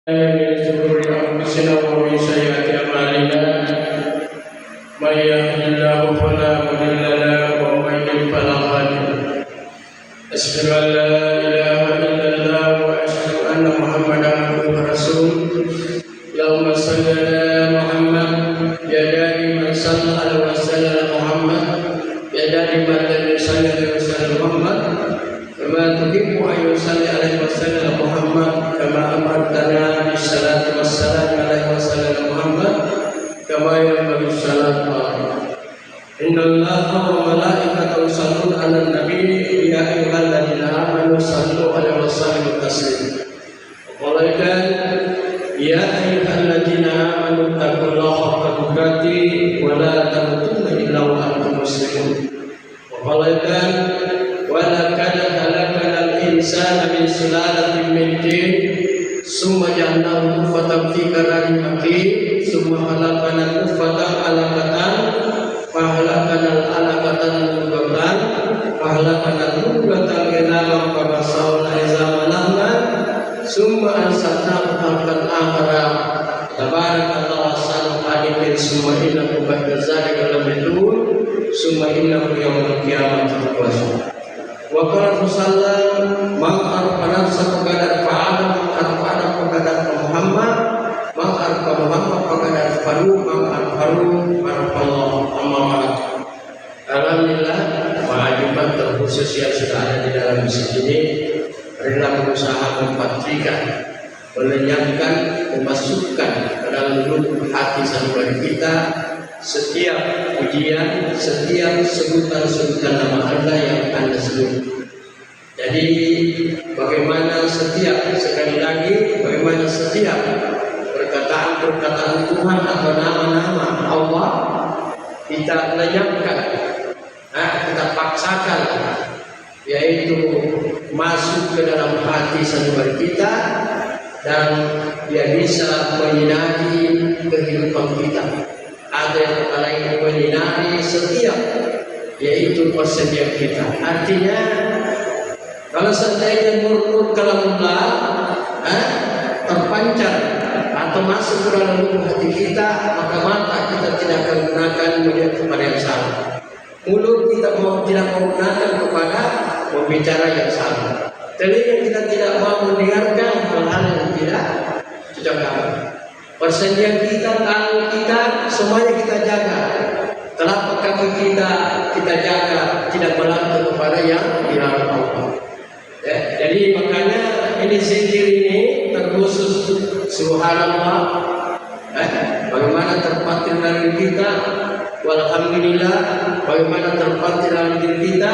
من شرور أنفسنا ومن سيئات أعمالنا من يهده الله فلا مضل له ومن يضلل فلا هادي له أشهد أن لا إله إلا الله وأشهد أن محمدا عبده ورسوله اللهم صل على محمد يا دائما صل على وسلم محمد يا دائما صل على وسلم محمد كما تحب أن يصلي عليه وسلم محمد كما أمرتنا بالصلاة والسلام عليه وسلم محمد كما ينبغي الصلاة إن الله وملائكته يصلون على النبي يا أيها الذين آمنوا صلوا عليه وسلموا تسليما وقال يا أيها الذين آمنوا اتقوا الله حق تقاته ولا تموتن إلا وأنتم مسلمون وقال ولقد خلقنا الإنسان من سلالة من طين ثم جعلناه نطفة في قرار مكين ثم خلقنا النطفة علقة فخلقنا العلقة مضغة فخلقنا المضغة عظاما فكسونا عظاما لحما ثم أنشأناه خلقا آخر تبارك الله أحسن الخالقين ثم إنكم بعد ذلك لميتون ثم إنكم يوم القيامة تبعثون وقال Rasulullah ma'arfana sabqadat fa'alam arfana faqadat Muhammad ma'arfa Muhammad faqadat faru ma'arfaru arfallah amma alhamdulillah wajibat terkhusus yang sudah ada di dalam masjid ini rela berusaha mempatrikan melenyapkan memasukkan ke dalam lubuk hati sanubari kita setiap pujian, setiap sebutan-sebutan nama Allah yang Anda sebut. Jadi bagaimana setiap, sekali lagi, bagaimana setiap perkataan-perkataan Tuhan atau nama-nama Allah kita lenyapkan, kita paksakan, yaitu masuk ke dalam hati sanubari kita dan dia bisa menyinari kehidupan kita. Ada yang lain menyinari setiap yaitu persediaan kita. Artinya kalau seandainya nur kalamullah terpancar atau masuk ke dalam lubuk hati kita, maka mata kita tidak akan gunakan melihat kepada yang salah. Mulut kita tidak mau gunakan kepada membicara yang salah. Telinga kita tidak mau mendengarkan hal-hal yang tidak cocok. Persendian kita, tangan kita, semuanya kita jaga. Telapak kaki kita jaga, tidak melanggar kepada yang dilarang Allah. Ya, jadi makanya ini zikir ini terkhusus subhanallah. Bagaimana terpatir dari kita, walhamdulillah. Bagaimana terpatir dalam diri kita,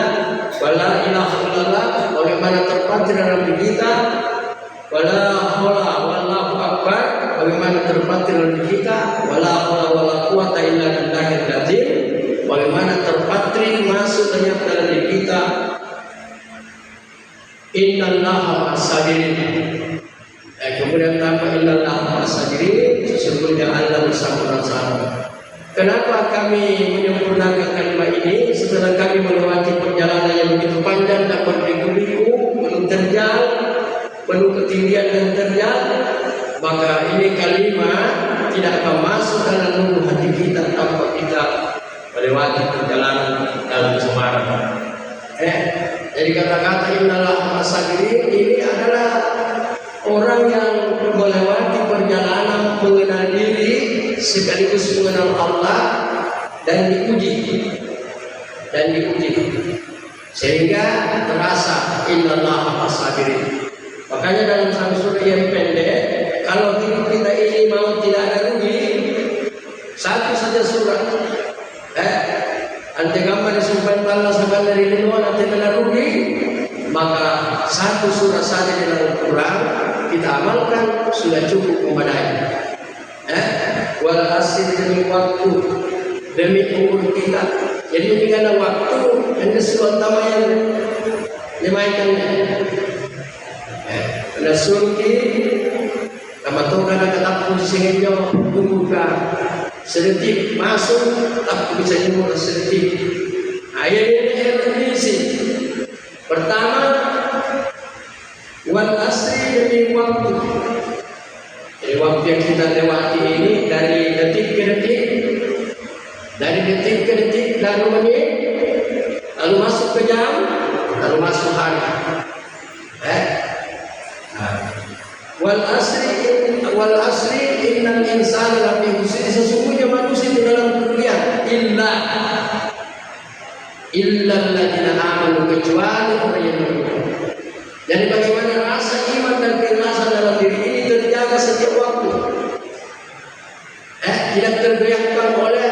wala ilaha illallah. Bagaimana terpatir dalam diri kita, wala haula wallahu akbar. Bagaimana terpatir dalam kita, wala haula wala quwata illa billahil azim. Bagaimana terpatri masuk dalam diri kita, innallaha ma'as-sabirin. Kemudian tambah innallaha ma'as-sabirin, sesungguhnya Allah bersama-sama. Kenapa kami menyempurnakan kalimat ini setelah kami melewati perjalanan yang begitu panjang dan berliku-liku, penuh terjal, penuh ketinggian dan terjal? Maka ini kalimat tidak akan masuk dalam lubuk hati kita tanpa kita melewati perjalanan dalam semarang. Jadi kata-kata innallaha ma'as-sabirin ini adalah orang yang melewati perjalanan mengenal diri sekaligus mengenal Allah dan diuji sehingga terasa innallaha ma'as-sabirin. Makanya dalam satu surah yang pendek, kalau hidup kita ini mau tidak ada rugi, satu saja surat. Ante gambar disumpah Allah sampai dari luar nanti kena rugi, maka satu surah saja di dalam Quran kita amalkan sudah cukup memadai. Wal asr demi waktu, demi umur kita. Jadi dengan waktu anda suatu utama yang dimainkannya. Ada surki, nama Tuhan ada tetap posisinya membuka sedetik masuk, tak bisa nyemur sedetik. Ayat ini isi. Pertama, wal asri demi waktu. Jadi waktu yang kita lewati ini dari detik ke detik, lalu menit, lalu masuk ke jam, lalu masuk hari. Wal asri innal insana lafi khusr. Sesungguhnya manusia di dalam kerugian. Illa alladziina aamanu, kecuali orang yang beriman. Jadi bagaimana rasa iman dan keikhlasan dalam diri ini terjaga setiap waktu. Tidak tergoyahkan oleh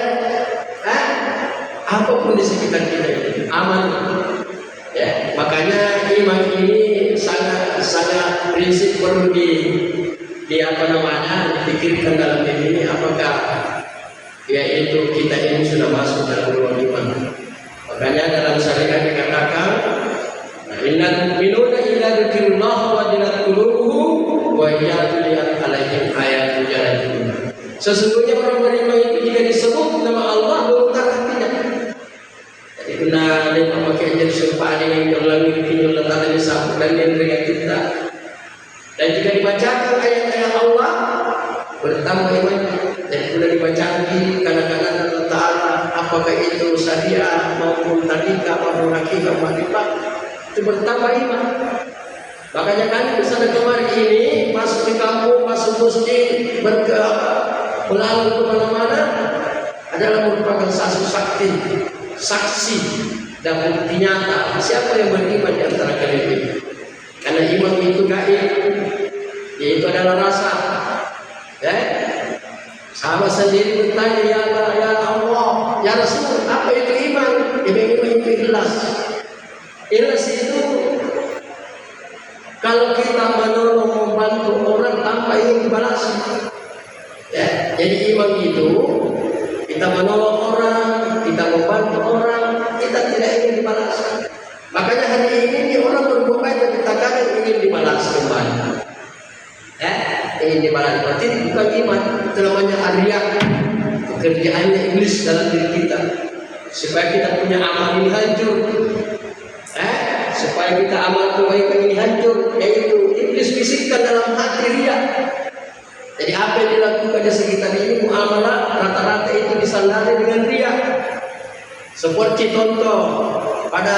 apapun di sekitar kita ini. Aman. Ya, makanya iman ini sangat prinsip perlu dipikirkan dalam diri ini, apakah yaitu kita ini sudah masuk dalam ruang iman. Makanya dalam syariat dikatakan, innal mu'minuna idza dzukirallah wajilat qulubuhum wa idza tuliyat 'alaihim ayatul bayyinatun. Sesungguhnya orang beriman itu jika disebut nama Allah gemetar hatinya. Jadi kena dia memakai jadi sumpah yang ulangi letak di samping dan yang dengan kita. Dan jika dibacakan ayat-ayat Allah bertambah imannya. Dan sudah dibacakan kadang-kadang Allah Ta'ala, apakah itu syariah maupun tadika maupun hakikah makrifat, itu bertambah iman. Makanya kami bersama kemarin ini masuk di kampung, masuk masjid, berlalu kemana-mana adalah merupakan saksi dan bukti nyata siapa yang beriman di antara kalian ini. Karena iman itu gaib, yaitu adalah rasa. Sahabat sendiri bertanya, ya Allah, ya Rasul, apa itu iman? Iman itu ikhlas. Ikhlas itu kalau kita menolong membantu orang tanpa ingin dibalas. Ya, jadi iman itu kita menolong orang, kita membantu orang, kita tidak ingin dibalas. Makanya hari ini orang berbuat baik dan kita kadang ingin dibalas kembali. Ingin dibalas, berarti bukan iman. Itu namanya ariyak, pekerjaannya iblis dalam diri kita. Supaya kita punya amal ini hancur. Supaya kita amal kebaikan ini hancur, yaitu iblis bisikkan dalam hati riya. Jadi apa yang dilakukan di sekitar ini muamalah rata-rata itu disandari dengan riya. Seperti contoh pada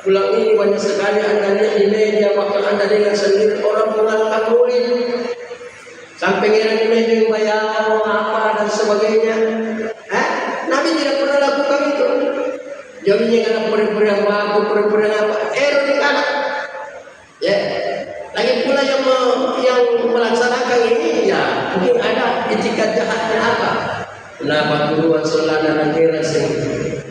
bulan ini banyak sekali Anda lihat di media, bahkan Anda dengar sendiri orang mengangkat murid sampai ngira di media yang bayar apa dan sebagainya. Nabi tidak pernah lakukan itu. Jadinya karena pura-pura yang baku, pura-pura yang apa, di kanan. Ya, lagi pula yang melaksanakan ini, ya mungkin ada etikat jahatnya apa. Kenapa duluan selana nanti rasa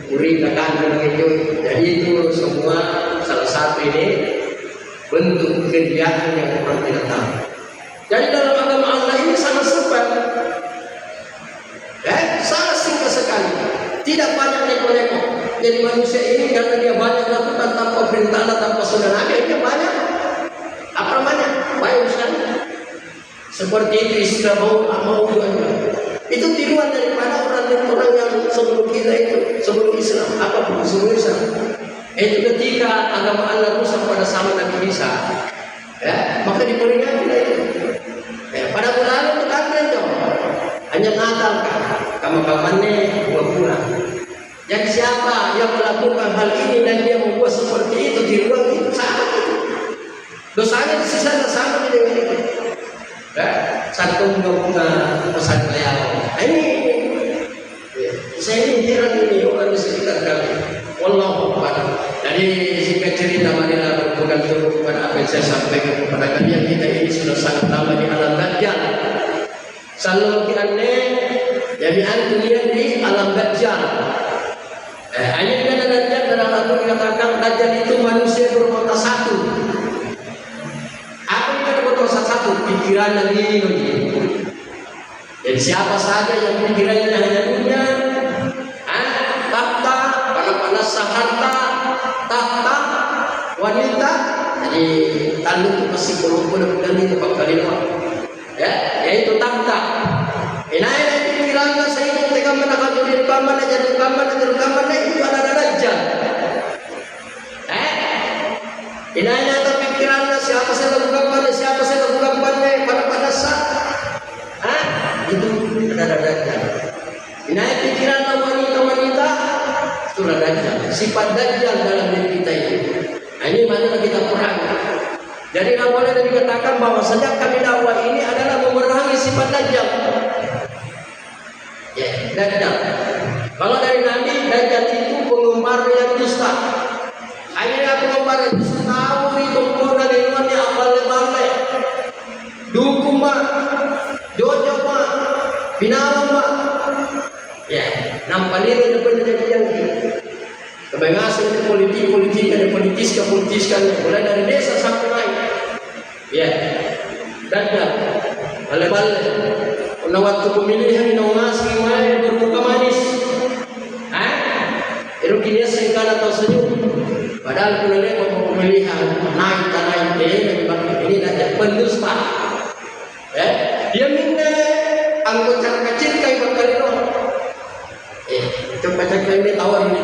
uri akan begitu. Jadi itu semua salah satu ini bentuk kegiatan yang orang tidak tahu. Jadi dalam agama Allah ini sangat singkat, sangat singkat sekali, tidak banyak neko-neko. Jadi manusia ini karena dia banyak lakukan tanpa perintah Allah, tanpa sunnah Nabi, dia banyak apa namanya baik sekali. Seperti itu istilah mau itu tiruan daripada orang-orang yang sebelum kita itu, sebelum Islam, apapun sebelum Islam. Itu ketika agama Allah rusak pada zaman Nabi Isa, maka diperingati itu. Pada bulan itu kan hanya Natal kan, kamu-kamannya bulan. Dan siapa yang melakukan hal ini dan dia membuat seperti itu di ruang itu sama itu. Dosanya di sisa sama dengan itu. Satu bunga pesan beliau. Ini saya ini heran ini orang di sekitar kami. Wallahu a'lam. Jadi singkat cerita marilah berpegang teguh kepada apa yang saya sampaikan kepada kalian. Kita ini sudah sangat lama di alam dajjal. Selalu kiranya jadi antum di alam dajjal. Hanya dengan dajjal dalam Al-Quran dikatakan dajjal itu manusia bermata satu. Apa yang bermata satu? Pikiran dan ini. Jadi siapa saja yang pikirannya hanya dunia, tahta, panas-panas harta, tahta, wanita, jadi tanduk masih belum itu bakal yaitu tahta. Ini pikirannya sehingga ketika menakan diri rekaman itu adalah dajjal. Ini hanya pikirannya siapa saya lakukan pada pada saat sifat Dajjal dalam diri kita itu. Nah, ini mana kita perangi. Jadi awalnya dikatakan bahwa sejak kami dakwah ini adalah memerangi sifat Dajjal. Ya, Dajjal. Kalau dari Nabi, Dajjal itu penggemar yang dusta. Akhirnya penggemar yang dusta tahu itu penggemar dari luarnya abal-abal, dukung mak, jojo mak, binalam mak. Ya, nampak ini depan yang kebebasan politik dan politiskan mulai dari desa sampai lain. Ya, Dajjal, balik-balik. Pada waktu pemilihan nongas gimana bermuka manis, itu kini sengkala atau senyum. Padahal kulanya mau pemilihan naik ini Dajjal pendusta. Dia minta anggota kecil kayak bakal itu. Itu baca ini tahu ini.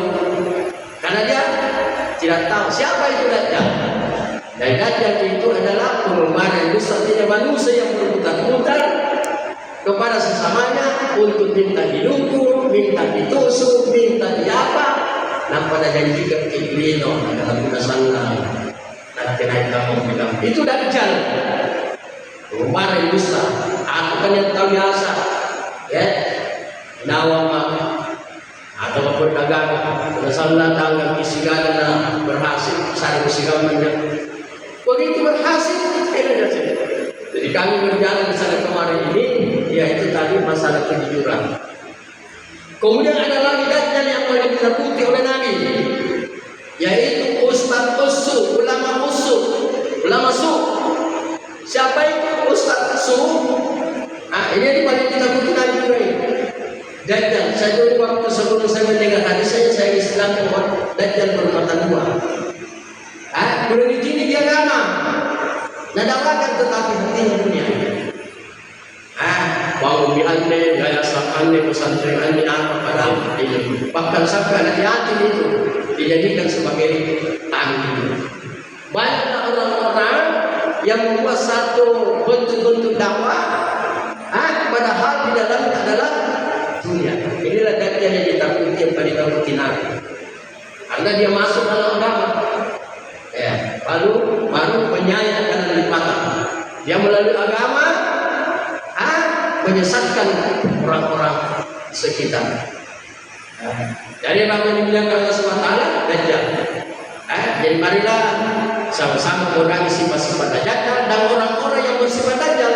Karena dia tidak tahu siapa itu Dajjal. Dan Dajjal itu adalah penggemar yang dusta, tidak manusia yang berputar-putar kepada sesamanya untuk minta didukung, minta ditusuk, minta diapa. Nah pada janjikan Ibrino dalam kudasanlah nanti naik kamu bilang itu Dajjal penggemar yang dusta. Aku kan yang tahu biasa ya nawama atau berdagang kudasanlah tanggal isigana berhasil sari isigamanya begitu berhasil jadi kami berjalan ke sana kemarin ini yaitu tadi masalah kejujuran. Kemudian ada lagi Dajjal yang boleh ditakuti oleh Nabi, yaitu Ustaz Usu, ulama Usu, ulama Su. Siapa itu Ustaz Su? Ini paling ditakuti Nabi juga ini. Dajjal. Saya dulu waktu sebelum saya mendengar hadisnya saya istilahkan Dajjal bermata dua. Belum di dia lama. Nadawakan tetapi hatinya dunia. Bangun di ane, yayasan ane, pesantren ane, apa padahal ini. Bahkan sampai anak yatim itu dijadikan sebagai tanggung. Banyak orang-orang yang membuat satu bentuk-bentuk dakwah, padahal di dalamnya adalah dunia. Inilah Dajjal yang ditakuti yang paling ditakuti Nabi. Karena dia masuk dalam agama. Baru penyayat dalam lipatan. Dia melalui agama menyesatkan orang-orang sekitar. Jadi Nabi dibilang Allah SWT Dajjal. Jadi marilah sama-sama memerangi sifat-sifat Dajjal dan orang-orang yang bersifat Dajjal.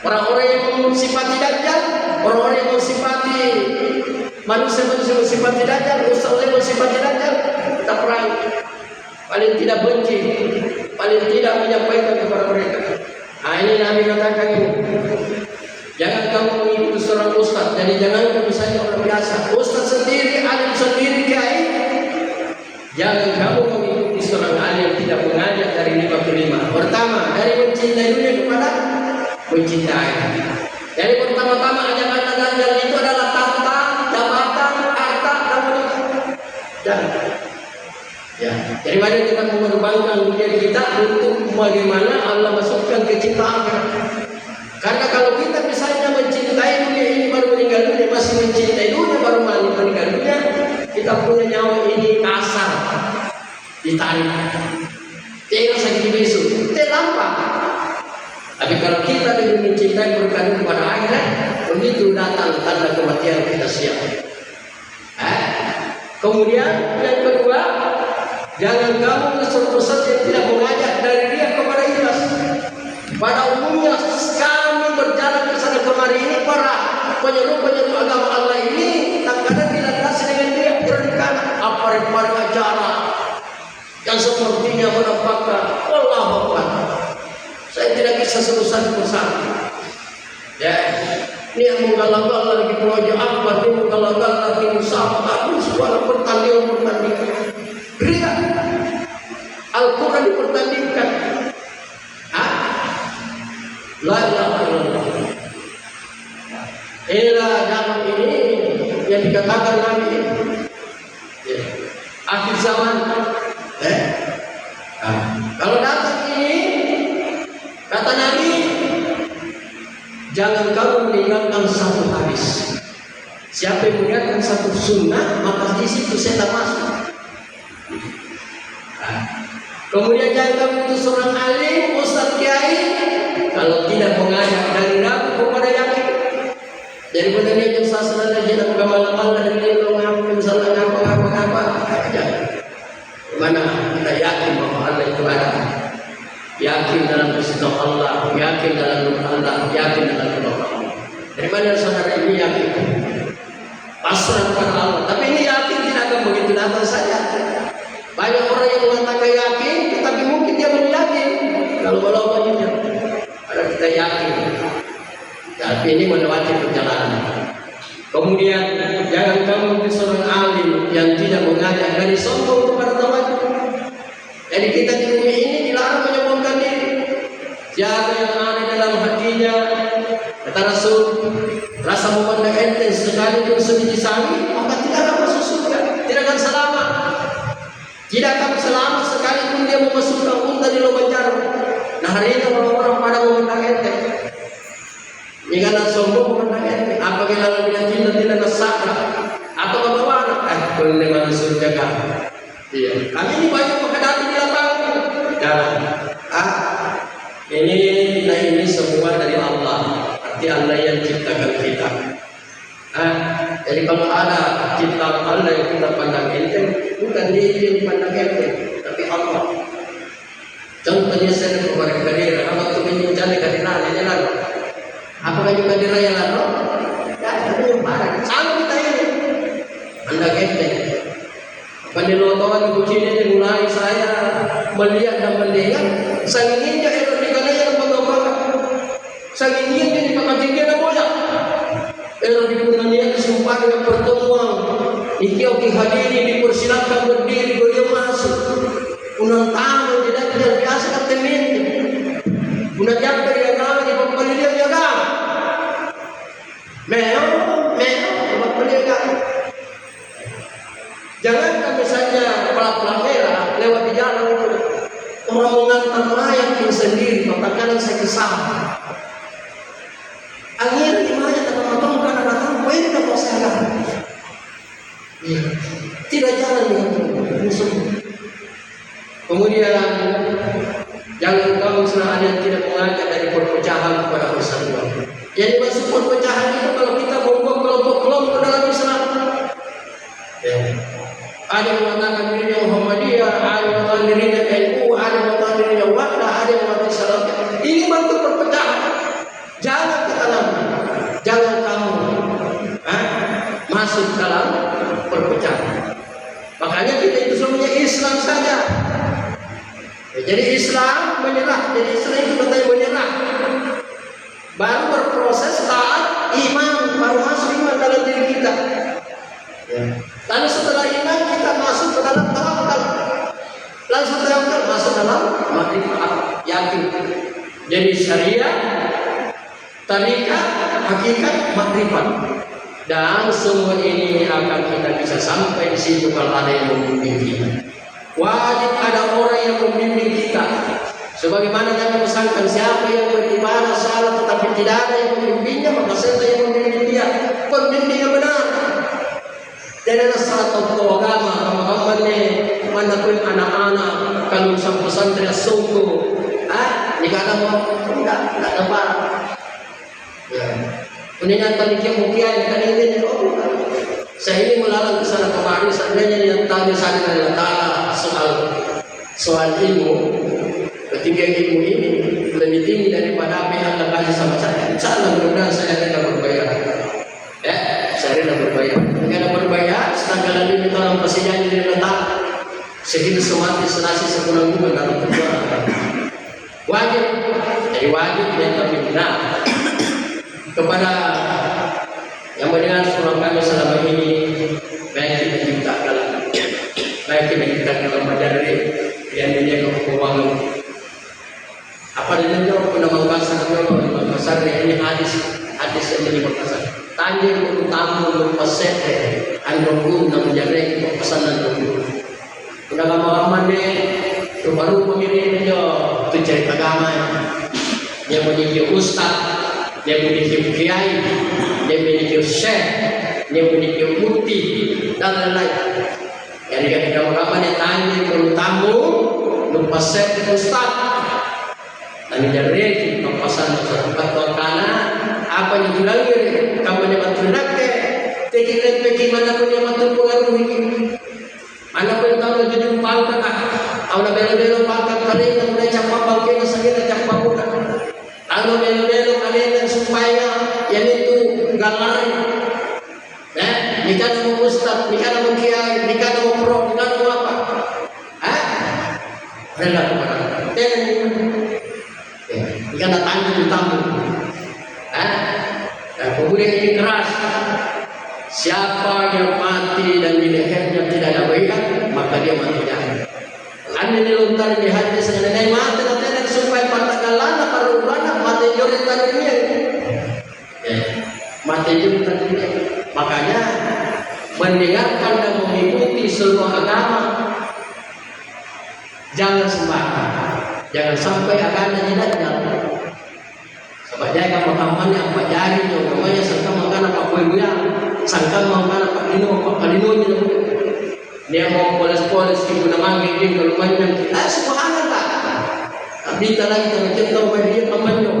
Orang-orang yang mensifati Dajjal, orang-orang yang mensifati manusia-manusia mensifati Dajjal, ustaz yang mensifati Dajjal, kita perangi. Paling tidak benci, paling tidak menyampaikan kepada mereka. Ini Nabi katakan ini. Jangan kamu mengikuti seorang ustaz. Jadi jangan misalnya orang biasa. Ustaz sendiri, alim sendiri, kiai. Jangan kamu mengikuti seorang alim tidak mengajak dari 5 Pertama, dari mencintai dunia kepada mencintai. Jadi pertama-tama ajakan Dajjal itu adalah tahta, jabatan, harta, dan wanita. Jangan. Jadi mari kita mengorbankan dunia kita untuk bagaimana Allah masukkan ke cinta akhirat. Karena kalau kita misalnya mencintai dunia ini baru meninggal dunia, masih mencintai dunia baru meninggal dunia, kita punya nyawa ini kasar, ditarik. Tidak sakit besok, tidak lambat. Tapi kalau kita dengan mencintai berkandung pada akhirat, begitu datang tanda kematian kita siap. Kemudian yang kedua, jangan kamu sesuatu yang tidak mengajak dari dia kepada ikhlas. Pada umumnya kami berjalan ke sana kemari ini para penyeru-penyeru agama Allah ini kadang-kadang dilandasi dengan dia berikan apa-apa acara yang sepertinya menampakkan Allahu Akbar. Saya tidak bisa selesai bersama. Ini yang menggalang-galang lagi proyek akbar, ini menggalang-galang lagi musabaqah, suara pertandingan. Ria Al-Quran dipertandingkan. La ilaha illallah. Inilah zaman ini yang dikatakan Nabi akhir zaman. Kalau datang ini kata Nabi, jangan kamu meninggalkan satu hadis Siapa yang mengingatkan satu sunnah, maka di situ setan masuk. Kemudian jangan kamu itu seorang alim, ustaz, kiai, kalau tidak mengajak dari ragu kepada yakin. Daripada dia yang sasana dan jangan gamal-gamal dan dia mengaku misalnya apa. Mana kita yakin bahwa Allah itu ada, yakin dalam kesukaan Allah, yakin dalam nur Allah, yakin dalam nur Allah. Dari mana saudara ini yakin? Pasrah kepada Allah. Tapi ini yakin tidak akan begitu datang saja. Banyak orang yang mengatakan yakin, tetapi mungkin dia belum yakin. Kalau banyaknya, ada kita yakin. Tapi ini melewati perjalanan. Kemudian jangan kamu menjadi seorang alim yang tidak mengajak dari sombong kepada teman. Jadi kita di dunia ini dilarang menyombongkan diri. Siapa yang ada dalam hatinya, kata Rasul, rasa memandang enteng sekali pun sedikit sami, maka tidak akan masuk surga, tidak akan selamat. Tidak akan selamat sekalipun dia memasukkan unta di lubang jarum. Nah hari ini orang-orang pada memandang enteng. Jika nak sombong memandang enteng, apabila lebih tidak nasabah atau bagaimana? Belum dengan surga kan? Iya. Kami ini banyak menghadapi di lapangan. Dan ini semua dari Allah. Arti Allah yang ciptakan kita. Jadi kalau ada ciptaan Allah yang kita pandang enteng, bukan dia yang dipandang enteng, tapi Allah. Contohnya saya kepada kadira, apa tu mencari kadira yang lalu? Apa juga kadira yang lalu? Ya, itu yang parah. Sama kita ini, pandang enteng. Pendilotoan ibu cina dimulai saya melihat dan mendengar, sanginnya itu dikali yang berdoa, sanginnya ini dipakai tinggi dan banyak. Era di dunia disumpah dengan pertemuan. Ikiau dihadiri, dipersilakan berdiri, beliau masuk. Unang tamu tidak biasa ketemin. Unang jam dari agama di bawah dia jaga. Meo, bawah dia jaga. Jangan kami saja pelak-pelak merah lewat di jalan itu. Orang mengantar mayat yang sendiri, katakan saya kesal. Akhirnya di mana teman-teman karena datang, tidak mau saya tidak jalan dengan musuh. Kemudian jangan kamu selama yang tidak mengajak dari perpecahan kepada persatuan. Jadi masuk perpecahan itu kalau kita membuat kelompok-kelompok dalam Islam. Ada yang mengatakan dirinya Muhammadiyah, ada yang mengatakan dirinya NU, ada yang mengatakan dirinya Wahda, ada yang mengatakan Salafiyah. Ini bentuk perpecahan. Jangan kita lakukan. Jangan kamu masuk dalam perpecahan. Makanya kita itu semuanya Islam saja. Jadi Islam menyerah. Jadi Islam itu katanya menyerah. Baru berproses taat iman, baru masuk iman dalam diri kita. Lalu setelah iman kita masuk ke dalam tawakal. Lalu setelah tawakal masuk dalam makrifat, yakin. Jadi syariat, tarikat, hakikat, makrifat. Dan semua ini akan kita bisa sampai di situ kalau ada yang membimbing kita. Wajib ada orang yang membimbing kita. Sebagaimana kami pesankan, siapa yang beribadah salah tetapi tidak ada yang membimbingnya, maka setan yang membimbing dia. Pembimbing yang benar. Dan ada salah tokoh agama, kamu-kamu mana pun anak-anak kalau sampai pesantren sungguh, jika ada mau tidak dapat. Ya. Kemudian tadi dia mungkin kan ini saya ini melalang ke sana kemari, seandainya yang tanya saya adalah soal ilmu. Ketika ilmu ini lebih tinggi daripada apa yang Anda kasih sama saya, insya mudah saya tidak berbayar. Saya tidak berbayar. Tidak berbayar, setengah lagi minta dalam persidangan di letak. Sehidup semati senasi sekurang juga dalam perjuangan. Wajib, jadi wajib yang kami benar kepada yang mendengar surah kami selama ini, baik kita ciptakan, baik kita ciptakan dalam majari yang menjaga keuangan. Apa dengan jawab penambang pasar ini hadis yang menyebut pasar. Tanjir untuk tamu untuk pasir, andong untuk menjaga pesanan dulu. Udah lama-lama deh, baru pemilik itu cerita agama. Dia memiliki ustaz, dia memiliki kiai, dia memiliki syekh, Ini memiliki putih dan lain-lain. Jadi ketika orang yang tanya kalau tamu, lupa set itu start. Dan jadi pampasan tempat karena apa yang dilalui kamu yang bertindak tekinan peki mana pun yang terpengaruh ini. Mana pun tahu jadi umpalkan tahu nak belo-belo palkan kalian yang mulai campak bangkit sakit campak muda. Tahu belo-belo kalian supaya yang itu galai. Nikah nama ustaz, nikah nama kiai, nikah nama pro, nikah nama apa? Rela kepada nikah datang di tamu. Kemudian ini keras. Siapa yang mati dan di lehernya tidak ada baikat, maka dia mati jahat. Anda dilontar di hati sengaja mati dan supaya pantakalan parulana mati jorin tadinya. Mati jorin tadinya. Makanya mendengarkan dan mengikuti seluruh agama jangan sembarangan, jangan sampai agama jidatnya. Sebab jaga makamannya apa jari namanya sangka makan apa kue sangka makan apa kalino dia mau poles-poles ibu namanya dia kalau macam subhanallah tapi lagi tak kita tahu dia pamannya.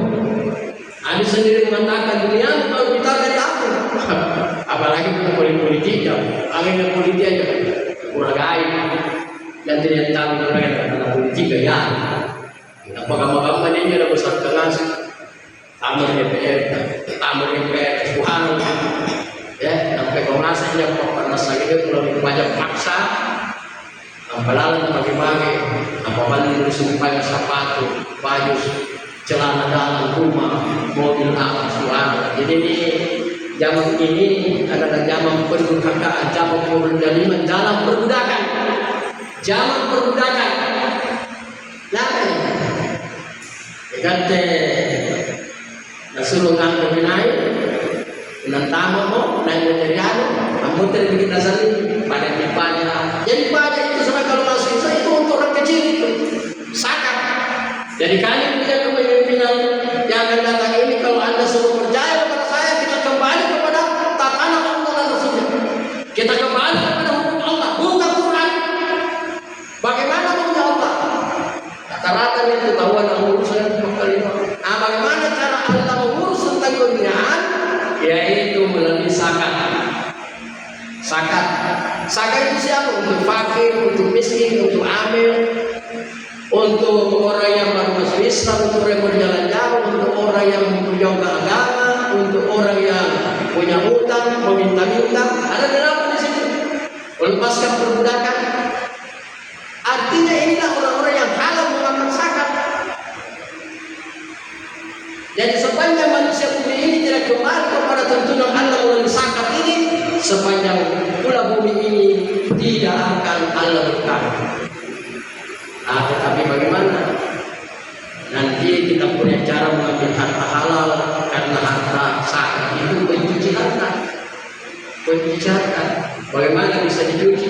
Anda sendiri mengatakan dunia kalau kita dari aku. Apalagi kita politik, akhirnya politik aja kurang gaib dan tidak tahu orang politik ya. Apakah ini ada besar kelas tamu DPR, subhanallah ya sampai Komnas saja Komnas lagi kalau banyak paksa apalagi bagi-bagi apalagi supaya sepatu, baju, celana dalam rumah, mobil apa subhanallah. Jadi ini zaman ini adalah zaman perbudakan, zaman perdaliman dalam perbudakan, zaman perbudakan. Nah, ganti nasuruh ngangkat binai, nantama mo, nangyayari, kamu terbikin dasar ini pada tipanya. Jadi pajak itu sama kalau masuk itu untuk orang kecil itu, zakat. Jadi kalian punya kepemimpinan yang akan datang ini kalau anda suruh percaya kepada saya, kita kembali kepada tatanan Allah dan Rasulnya. Kita kembali kepada hukum Allah, bukan Quran. Bagaimana maunya Allah? Rata-rata itu ketahuan urusan pemerintah. Bagaimana cara Allah mengurus tentang dunia? Yaitu melalui zakat. Zakat itu siapa? Untuk fakir, untuk miskin, untuk amil, untuk orang yang baru masuk Islam, untuk orang yang berjalan jauh, untuk orang yang jauh ke agama, untuk orang yang punya hutang, meminta-minta. Ada berapa di situ? Melepaskan perbudakan. Artinya inilah orang-orang yang halal mengamalkan zakat. Jadi sepanjang manusia bumi ini tidak kembali kepada tuntunan Allah melalui zakat ini, sepanjang pula bumi ini tidak akan Allah berkah. Tetapi bagaimana? Nanti kita punya cara mengambil harta halal karena harta zakat itu pencuci harta. Bagaimana bisa dicuci?